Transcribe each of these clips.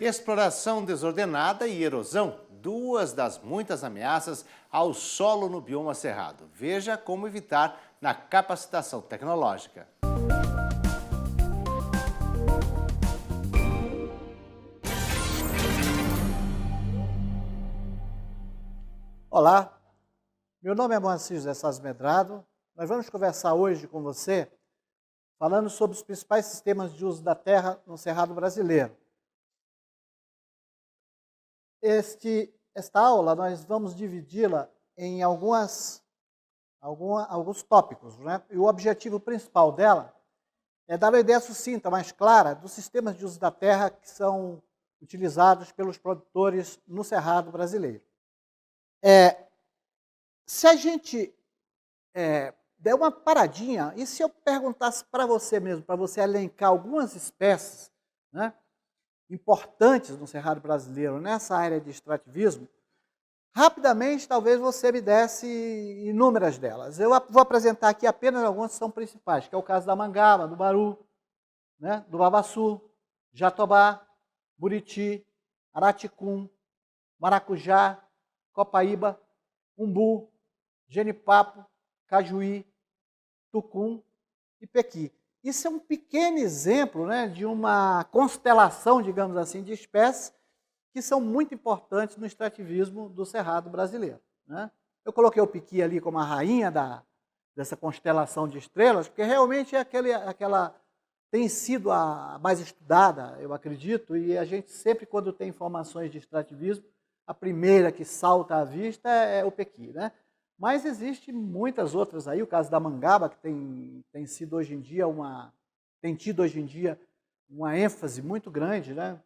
Exploração desordenada e erosão, duas das muitas ameaças ao solo no bioma cerrado. Veja como evitar na capacitação tecnológica. Olá, meu nome é Moacir José Salles Medrado. Nós vamos conversar hoje com você falando sobre os principais sistemas de uso da terra no Cerrado brasileiro. Esta aula nós vamos dividi-la em alguns tópicos, né? E o objetivo principal dela é dar uma ideia sucinta, mais clara, dos sistemas de uso da terra que são utilizados pelos produtores no Cerrado brasileiro. Se a gente der uma paradinha, e se eu perguntasse para você mesmo, para você elencar algumas espécies, né, importantes no Cerrado brasileiro, nessa área de extrativismo, rapidamente talvez você me desse inúmeras delas. Eu vou apresentar aqui apenas algumas que são principais, que é o caso da mangaba, do baru, né, do babaçu, jatobá, buriti, araticum, maracujá, copaíba, umbu, genipapo, cajuí, tucum e pequi. Isso é um pequeno exemplo, né, de uma constelação, digamos assim, de espécies que são muito importantes no extrativismo do Cerrado brasileiro, né? Eu coloquei o pequi ali como a rainha dessa constelação de estrelas, porque realmente é aquela tem sido a mais estudada, eu acredito, e a gente sempre, quando tem informações de extrativismo, a primeira que salta à vista é o pequi, né? Mas existe muitas outras aí, o caso da mangaba, que tem tido hoje em dia uma ênfase muito grande, né,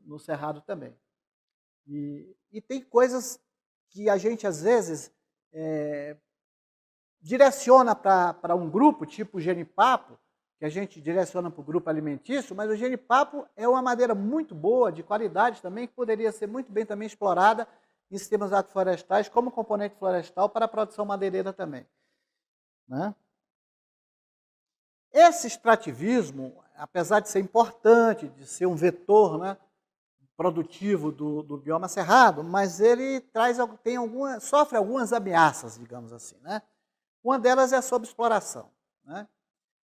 no Cerrado também. E tem coisas que a gente, às vezes, direciona para um grupo, tipo o genipapo, que a gente direciona para o grupo alimentício, mas o genipapo é uma madeira muito boa, de qualidade também, que poderia ser muito bem também explorada em sistemas agroflorestais como componente florestal para a produção madeireira também, né? Esse extrativismo, apesar de ser importante, de ser um vetor, né, produtivo do bioma cerrado, mas ele sofre algumas ameaças, digamos assim, né? Uma delas é a sobreexploração, né?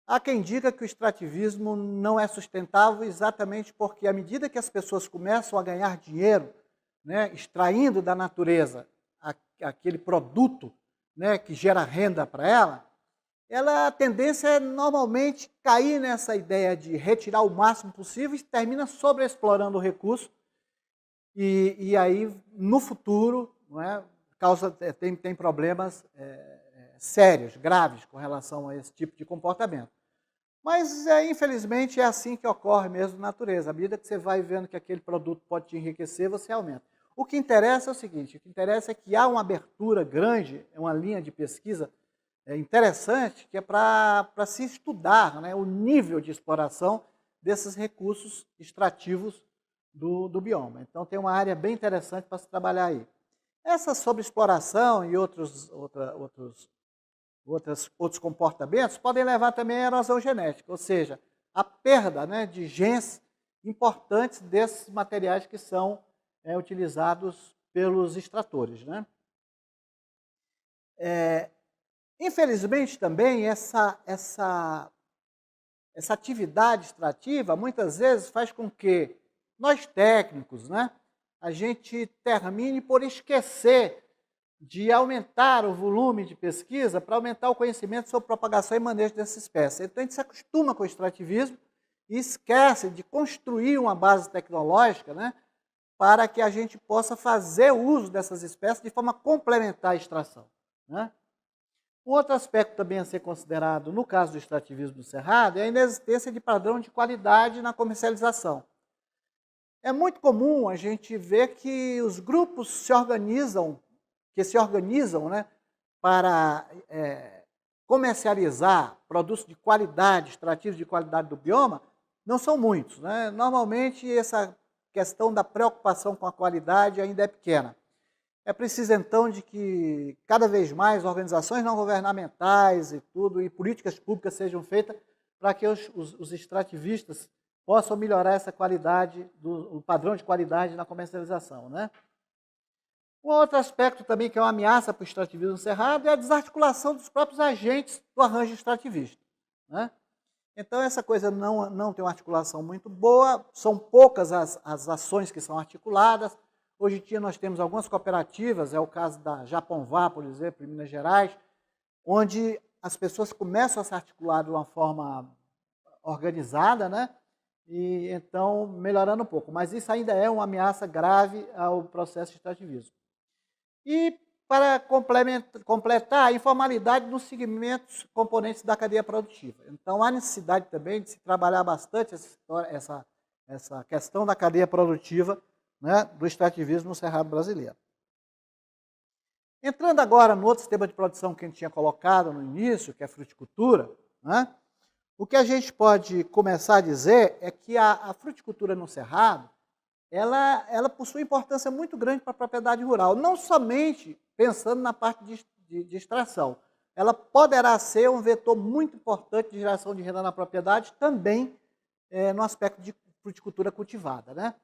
Há quem diga que o extrativismo não é sustentável exatamente porque, à medida que as pessoas começam a ganhar dinheiro, né, extraindo da natureza aquele produto, né, que gera renda para ela, a tendência é normalmente cair nessa ideia de retirar o máximo possível e termina sobreexplorando o recurso. E aí, no futuro, não é, tem problemas sérios, graves, com relação a esse tipo de comportamento. Mas, infelizmente, é assim que ocorre mesmo na natureza. À medida que você vai vendo que aquele produto pode te enriquecer, você aumenta. O que interessa é o seguinte, o que interessa é que há uma abertura grande, uma linha de pesquisa interessante, que é para se estudar, né, o nível de exploração desses recursos extrativos do bioma. Então, tem uma área bem interessante para se trabalhar aí. Essa sobreexploração e outros comportamentos podem levar também à erosão genética, ou seja, a perda, né, de genes importantes desses materiais que são utilizados pelos extratores, né? Infelizmente também essa atividade extrativa muitas vezes faz com que nós técnicos, né, a gente termine por esquecer de aumentar o volume de pesquisa para aumentar o conhecimento sobre propagação e manejo dessa espécie. Então a gente se acostuma com o extrativismo e esquece de construir uma base tecnológica, né, para que a gente possa fazer uso dessas espécies de forma complementar à extração, né? Um outro aspecto também a ser considerado no caso do extrativismo do Cerrado é a inexistência de padrão de qualidade na comercialização. É muito comum a gente ver que os grupos se organizam, né, para comercializar produtos de qualidade, extrativos de qualidade do bioma, não são muitos, né? Normalmente essa questão da preocupação com a qualidade ainda é pequena. É preciso, então, de que cada vez mais organizações não governamentais e políticas públicas sejam feitas para que os extrativistas possam melhorar essa qualidade, o padrão de qualidade na comercialização, né? Um outro aspecto também que é uma ameaça para o extrativismo no cerrado é a desarticulação dos próprios agentes do arranjo extrativista, né? Então, essa coisa não tem uma articulação muito boa, são poucas as ações que são articuladas. Hoje em dia nós temos algumas cooperativas, é o caso da Japonvá, por exemplo, em Minas Gerais, onde as pessoas começam a se articular de uma forma organizada, né? E então melhorando um pouco. Mas isso ainda é uma ameaça grave ao processo de extrativismo. E para completar, a informalidade nos segmentos componentes da cadeia produtiva. Então, há necessidade também de se trabalhar bastante essa questão da cadeia produtiva, né, do extrativismo no cerrado brasileiro. Entrando agora no outro sistema de produção que a gente tinha colocado no início, que é a fruticultura, né, o que a gente pode começar a dizer é que a fruticultura no cerrado, ela possui importância muito grande para a propriedade rural, não somente pensando na parte de extração. Ela poderá ser um vetor muito importante de geração de renda na propriedade, também no aspecto de fruticultura cultivada, né?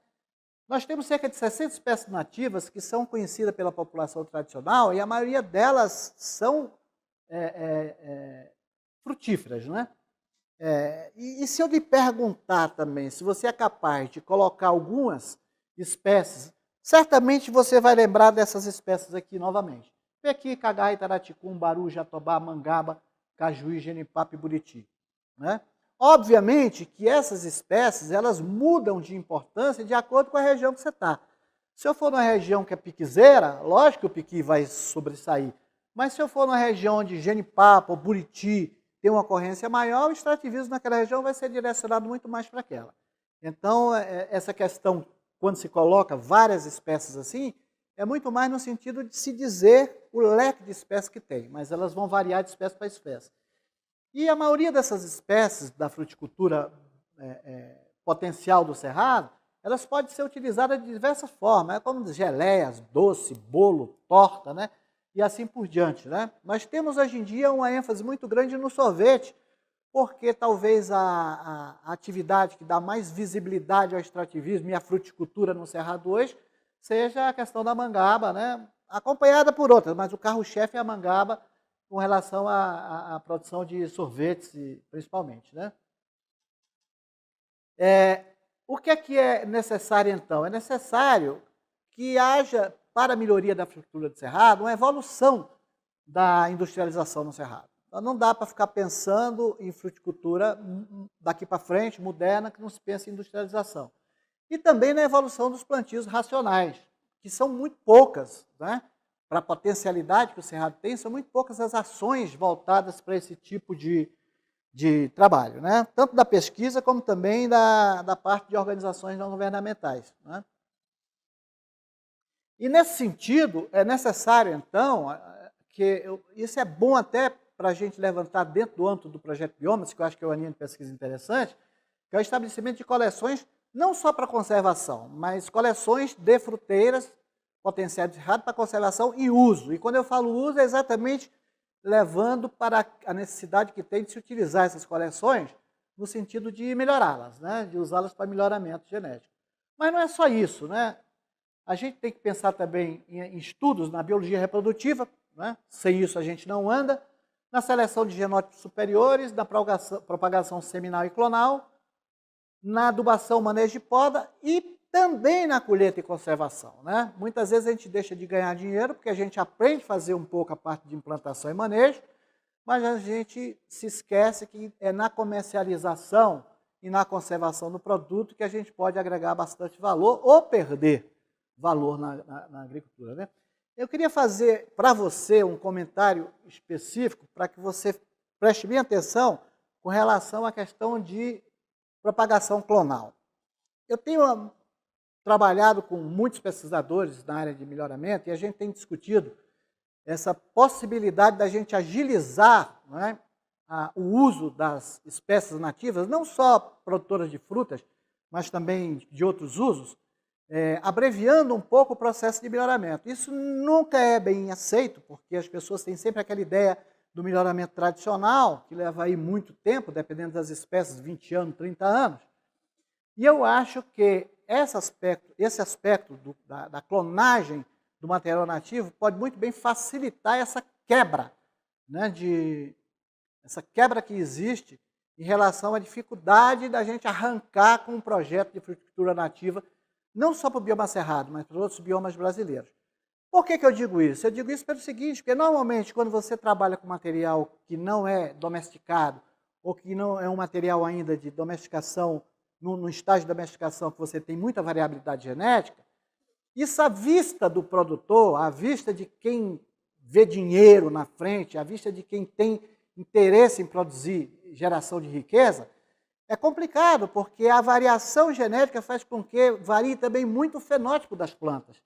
Nós temos cerca de 60 espécies nativas que são conhecidas pela população tradicional e a maioria delas são frutíferas, né? E se eu lhe perguntar também, se você é capaz de colocar algumas espécies, certamente você vai lembrar dessas espécies aqui novamente. Pequi, Cagaia, Taraticum, Baru, Jatobá, Mangaba, Cajuí, Genipapo e Buriti, né? Obviamente que essas espécies, elas mudam de importância de acordo com a região que você está. Se eu for numa região que é piquizeira, lógico que o piqui vai sobressair. Mas se eu for numa região onde Genipapo ou Buriti tem uma ocorrência maior, o extrativismo naquela região vai ser direcionado muito mais para aquela. Então, essa questão, quando se coloca várias espécies assim, é muito mais no sentido de se dizer o leque de espécies que tem, mas elas vão variar de espécie para espécie. E a maioria dessas espécies da fruticultura potencial do cerrado, elas podem ser utilizadas de diversas formas, como geleias, doce, bolo, torta, né? E assim por diante, né? Nós temos hoje em dia uma ênfase muito grande no sorvete, porque talvez a atividade que dá mais visibilidade ao extrativismo e à fruticultura no cerrado hoje seja a questão da mangaba, né? Acompanhada por outras, mas o carro-chefe é a mangaba com relação à produção de sorvetes, principalmente, né? O que é necessário, então? É necessário que haja, para a melhoria da fruticultura do cerrado, uma evolução da industrialização no cerrado. Então, não dá para ficar pensando em fruticultura daqui para frente, moderna, que não se pensa em industrialização. E também na evolução dos plantios racionais, que são muito poucas, né? Para a potencialidade que o cerrado tem, são muito poucas as ações voltadas para esse tipo de trabalho, né? Tanto da pesquisa como também da parte de organizações não governamentais, né? E nesse sentido, é necessário, então, isso é bom até para a gente levantar dentro do âmbito do projeto Biomas, que eu acho que é uma linha de pesquisa interessante, que é o estabelecimento de coleções, não só para conservação, mas coleções de fruteiras potenciais de cerrado para conservação e uso. E quando eu falo uso, é exatamente levando para a necessidade que tem de se utilizar essas coleções no sentido de melhorá-las, né? De usá-las para melhoramento genético. Mas não é só isso, né? A gente tem que pensar também em estudos na biologia reprodutiva, né? Sem isso a gente não anda, na seleção de genótipos superiores, na propagação seminal e clonal, na adubação, manejo de poda e também na colheita e conservação, né? Muitas vezes a gente deixa de ganhar dinheiro porque a gente aprende a fazer um pouco a parte de implantação e manejo, mas a gente se esquece que é na comercialização e na conservação do produto que a gente pode agregar bastante valor ou perder valor na agricultura, né? Eu queria fazer para você um comentário específico para que você preste bem atenção com relação à questão de propagação clonal. Eu tenho trabalhado com muitos pesquisadores na área de melhoramento e a gente tem discutido essa possibilidade da gente agilizar, né, o uso das espécies nativas, não só produtoras de frutas, mas também de outros usos, abreviando um pouco o processo de melhoramento. Isso nunca é bem aceito, porque as pessoas têm sempre aquela ideia do melhoramento tradicional, que leva aí muito tempo, dependendo das espécies, 20 anos, 30 anos. E eu acho que esse aspecto da clonagem do material nativo pode muito bem facilitar essa quebra, né, essa quebra que existe em relação à dificuldade da gente arrancar com um projeto de fruticultura nativa, não só para o bioma cerrado, mas para outros biomas brasileiros. Por que eu digo isso? Eu digo isso pelo seguinte, porque normalmente quando você trabalha com material que não é domesticado, ou que não é um material ainda de domesticação, no estágio de domesticação que você tem muita variabilidade genética, isso à vista do produtor, à vista de quem vê dinheiro na frente, à vista de quem tem interesse em produzir geração de riqueza, é complicado, porque a variação genética faz com que varie também muito o fenótipo das plantas.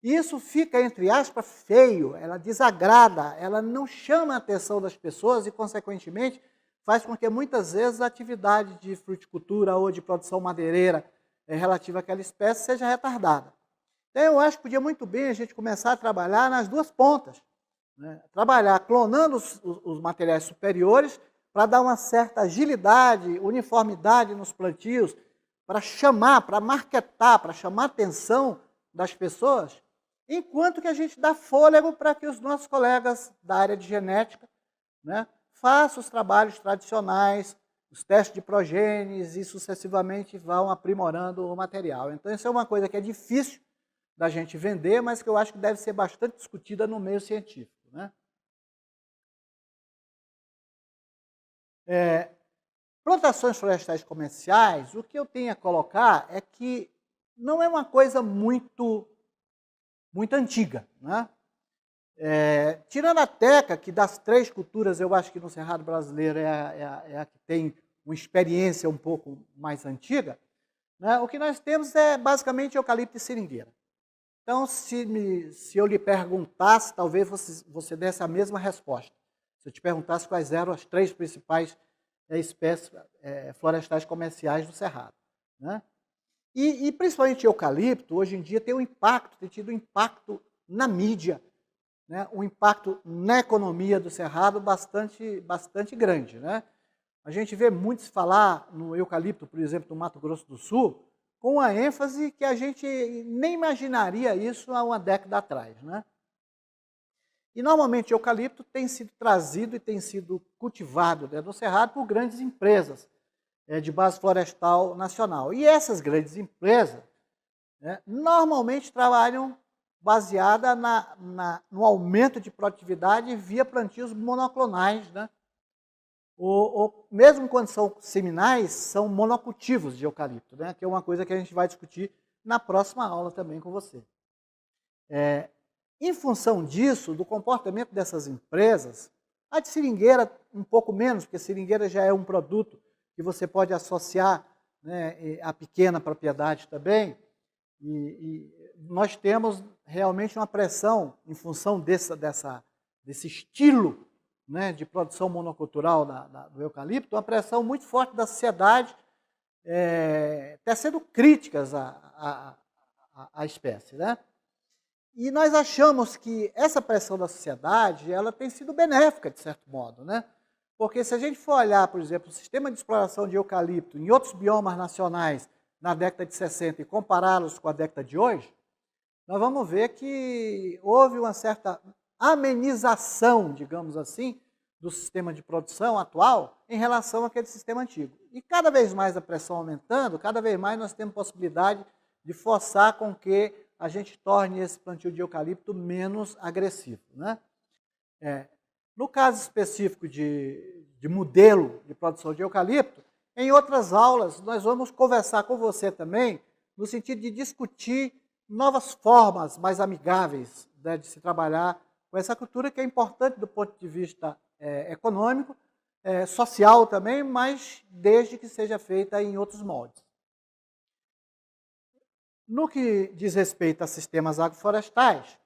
E isso fica, entre aspas, feio, ela desagrada, ela não chama a atenção das pessoas e, consequentemente, faz com que muitas vezes a atividade de fruticultura ou de produção madeireira relativa àquela espécie seja retardada. Então, eu acho que podia muito bem a gente começar a trabalhar nas duas pontas, né? Trabalhar clonando os materiais superiores para dar uma certa agilidade, uniformidade nos plantios, para chamar, para marketar, para chamar a atenção das pessoas, enquanto que a gente dá fôlego para que os nossos colegas da área de genética, né, façam os trabalhos tradicionais, os testes de progênies e sucessivamente vão aprimorando o material. Então, isso é uma coisa que é difícil da gente vender, mas que eu acho que deve ser bastante discutida no meio científico, né? Plantações florestais comerciais, o que eu tenho a colocar é que não é uma coisa muito antiga, né? Tirando a teca, que das três culturas eu acho que no Cerrado brasileiro é a que tem uma experiência um pouco mais antiga, né? O que nós temos é basicamente eucalipto e seringueira. Então, se eu lhe perguntasse, talvez você desse a mesma resposta. Se eu te perguntasse quais eram as três principais espécies florestais comerciais do Cerrado, né? E principalmente eucalipto, hoje em dia tem tido um impacto na mídia, né? Um impacto na economia do Cerrado bastante grande, né? A gente vê muito se falar no eucalipto, por exemplo, no Mato Grosso do Sul, com a ênfase que a gente nem imaginaria isso há uma década atrás, né? E normalmente o eucalipto tem sido trazido e tem sido cultivado, né, no Cerrado por grandes empresas de base florestal nacional. E essas grandes empresas, né, normalmente trabalham baseada no aumento de produtividade via plantios monoclonais, né? Ou mesmo quando são seminais, são monocultivos de eucalipto, né? Que é uma coisa que a gente vai discutir na próxima aula também com você. Em função disso, do comportamento dessas empresas, a de seringueira um pouco menos, porque a seringueira já é um produto que você pode associar, né, a pequena propriedade também, e nós temos realmente uma pressão em função desse estilo, né, de produção monocultural do eucalipto, uma pressão muito forte da sociedade, tecendo críticas à espécie, né? E nós achamos que essa pressão da sociedade ela tem sido benéfica, de certo modo, né? Porque se a gente for olhar, por exemplo, o sistema de exploração de eucalipto em outros biomas nacionais na década de 60 e compará-los com a década de hoje, nós vamos ver que houve uma certa amenização, digamos assim, do sistema de produção atual em relação àquele sistema antigo. E cada vez mais a pressão aumentando, cada vez mais nós temos possibilidade de forçar com que a gente torne esse plantio de eucalipto menos agressivo, né? No caso específico de modelo de produção de eucalipto, em outras aulas nós vamos conversar com você também no sentido de discutir novas formas mais amigáveis, né, de se trabalhar com essa cultura que é importante do ponto de vista econômico, social também, mas desde que seja feita em outros moldes. No que diz respeito a sistemas agroflorestais,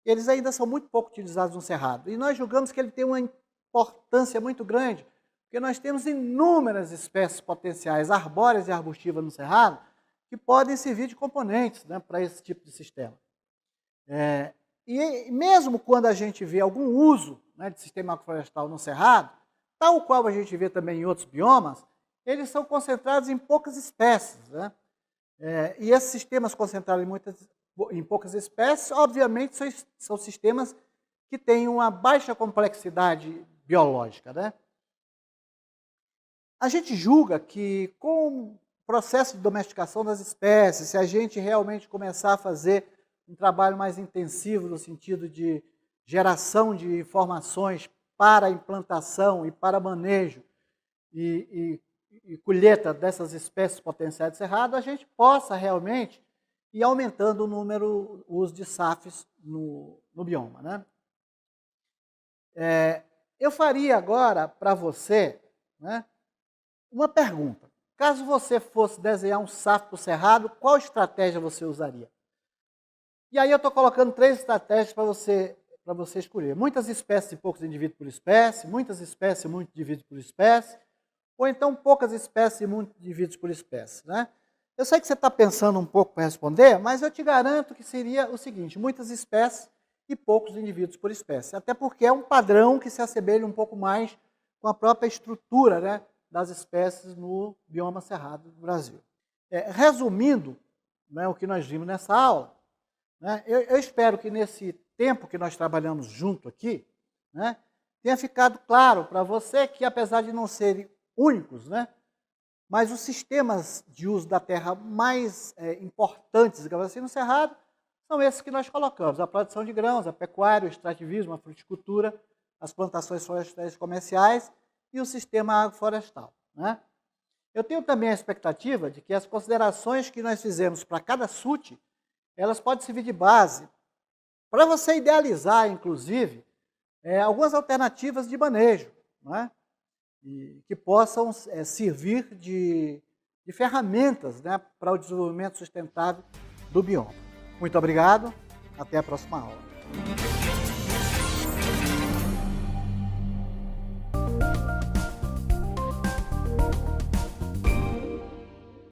eles ainda são muito pouco utilizados no Cerrado. E nós julgamos que ele tem uma importância muito grande, porque nós temos inúmeras espécies potenciais arbóreas e arbustivas no Cerrado que podem servir de componentes, né, para esse tipo de sistema. E mesmo quando a gente vê algum uso, né, de sistema agroflorestal no Cerrado, tal qual a gente vê também em outros biomas, eles são concentrados em poucas espécies, né? E esses sistemas concentrados em poucas espécies, obviamente, são sistemas que têm uma baixa complexidade biológica, né? A gente julga que com o processo de domesticação das espécies, se a gente realmente começar a fazer um trabalho mais intensivo no sentido de geração de informações para implantação e para manejo e colheita dessas espécies potenciais de cerrado, a gente possa realmente ir aumentando o uso de SAFs no bioma, né? Eu faria agora para você, né, uma pergunta. Caso você fosse desenhar um SAF para o cerrado, qual estratégia você usaria? E aí eu estou colocando 3 estratégias para você escolher. Muitas espécies e poucos indivíduos por espécie, muitas espécies e muitos indivíduos por espécie, ou então poucas espécies e muitos indivíduos por espécie, né? Eu sei que você está pensando um pouco para responder, mas eu te garanto que seria o seguinte: muitas espécies e poucos indivíduos por espécie. Até porque é um padrão que se assemelha um pouco mais com a própria estrutura, né, das espécies no bioma cerrado do Brasil. Resumindo, né, o que nós vimos nessa aula, né, eu espero que nesse tempo que nós trabalhamos junto aqui, né, tenha ficado claro para você que, apesar de não serem únicos, né, mas os sistemas de uso da terra mais importantes, digamos assim, no cerrado, são esses que nós colocamos: a produção de grãos, a pecuária, o extrativismo, a fruticultura, as plantações florestais comerciais e o sistema agroflorestal, né? Eu tenho também a expectativa de que as considerações que nós fizemos para cada SUT, elas podem servir de base para você idealizar, inclusive, algumas alternativas de manejo, né? E que possam servir de ferramentas, né, para o desenvolvimento sustentável do bioma. Muito obrigado, até a próxima aula.